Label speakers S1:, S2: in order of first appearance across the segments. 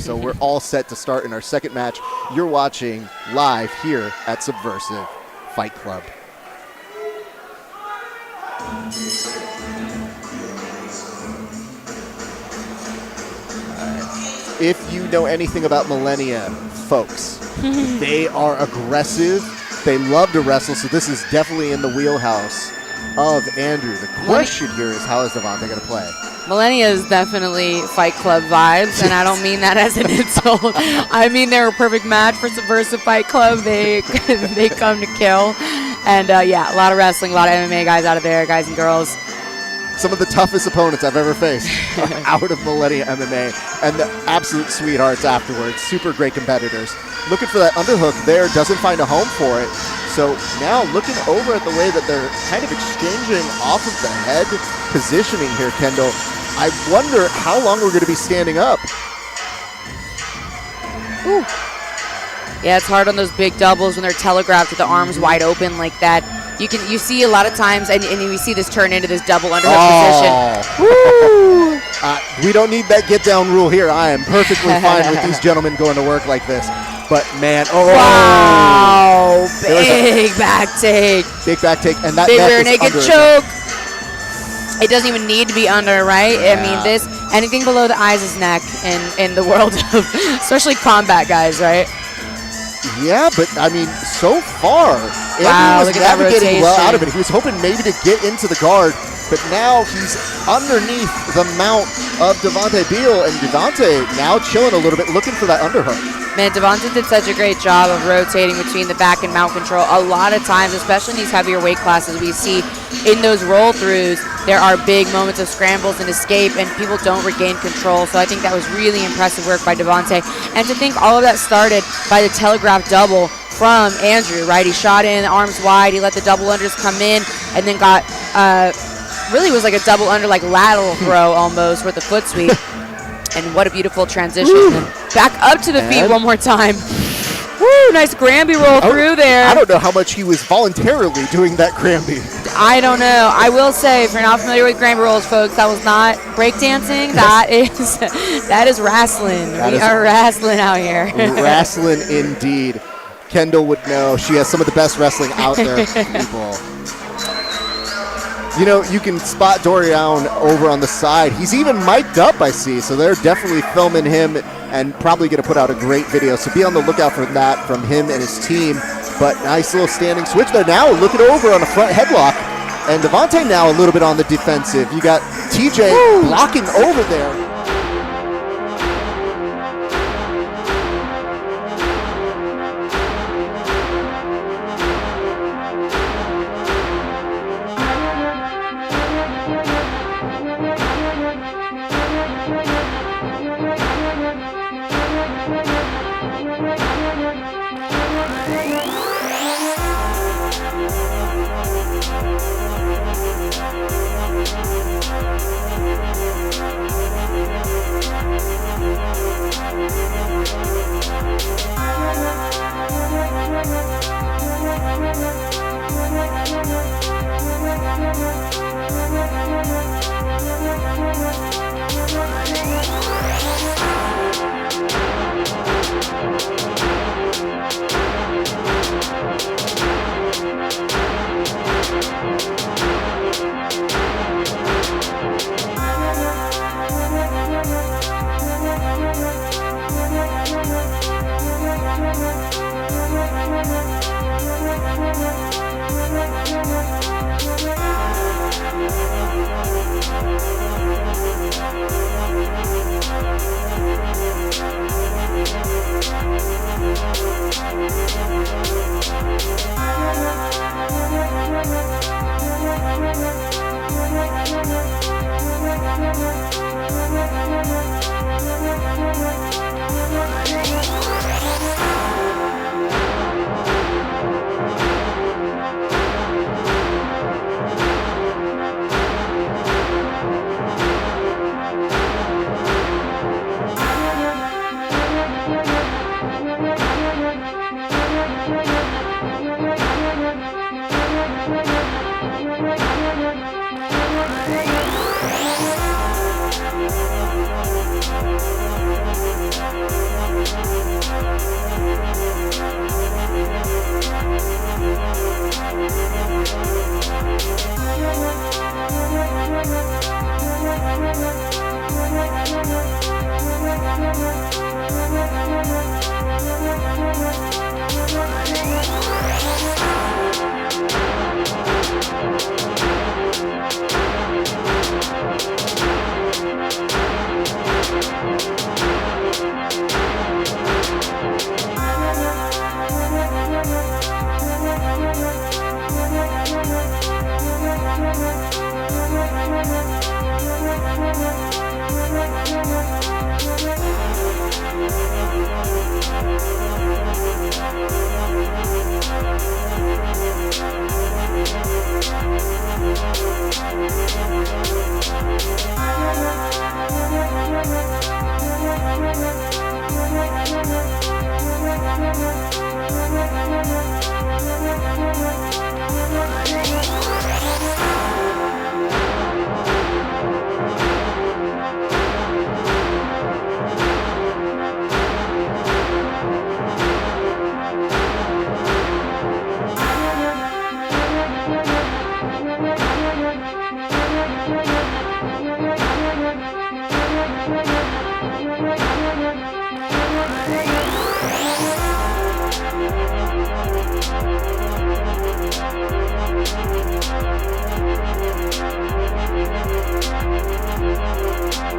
S1: So we're all set to start in our second match. You're watching live here at Subversiv Fight Club. If you know anything about Millennia, folks, they are aggressive. They love to wrestle, so this is definitely in the wheelhouse of Andrew. The question here is, how is Devontae going to play?
S2: Millennia is definitely Fight Club vibes, and I don't mean that as an insult. I mean they're a perfect match for Subversiv Fight Club. They come to kill. And, yeah, a lot of wrestling, a lot of MMA guys out of there, guys and girls.
S1: Some of the toughest opponents I've ever faced out of Millennia MMA, and the absolute sweethearts afterwards. Super great competitors. Looking for that underhook there, doesn't find a home for it. So now looking over at the way that they're kind of exchanging off of the head positioning here, Kendall, I wonder how long we're going to be standing up.
S2: Ooh. Yeah, it's hard on those big doubles when they're telegraphed with the arms wide open like that. You see a lot of times, and you see this turn into this double underhook position. Woo!
S1: We don't need that get-down rule here. I am perfectly fine with these gentlemen going to work like this. But, man,
S2: wow! Big back take.
S1: Big back take. And that
S2: big
S1: neck
S2: rear
S1: is
S2: naked
S1: under
S2: choke. It doesn't even need to be under, right?
S1: Yeah.
S2: I mean, anything below the eyes is neck in the world of, especially combat guys, right?
S1: Yeah, but, I mean, so far, Andrew was navigating well out of it. He was hoping maybe to get into the guard, but now he's underneath the mount of Devontae Beale, and Devontae now chilling a little bit, looking for that underhook.
S2: Man, Devontae did such a great job of rotating between the back and mount control. A lot of times, especially in these heavier weight classes, we see in those roll-throughs, there are big moments of scrambles and escape, and people don't regain control. So I think that was really impressive work by Devontae. And to think all of that started by the telegraph double from Andrew, right? He shot in, arms wide, he let the double unders come in, and then got, really was like a double under, like lateral throw almost with a foot sweep. And what a beautiful transition. And back up to the feet one more time. Woo, nice Granby roll through there.
S1: I don't know how much he was voluntarily doing that Granby.
S2: I don't know. I will say, if you're not familiar with Granby rolls, folks, that was not breakdancing. That is wrestling. We are wrestling out here.
S1: Wrestling indeed. Kendall would know. She has some of the best wrestling out there, people. You know, you can spot Dorian over on the side. He's even mic'd up, I see, so they're definitely filming him and probably going to put out a great video. So be on the lookout for that from him and his team. But nice little standing switch there. Now looking over on a front headlock. And Devontae now a little bit on the defensive. You got TJ blocking over there.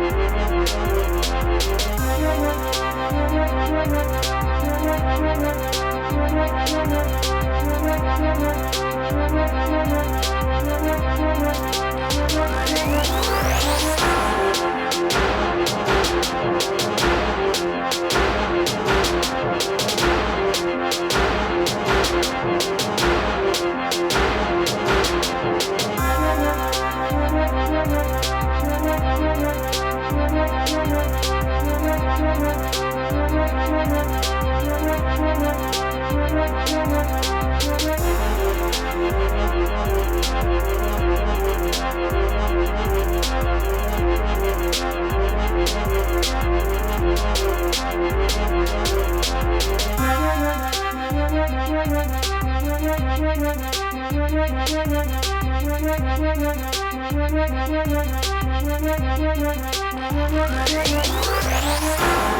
S3: Thank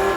S3: you.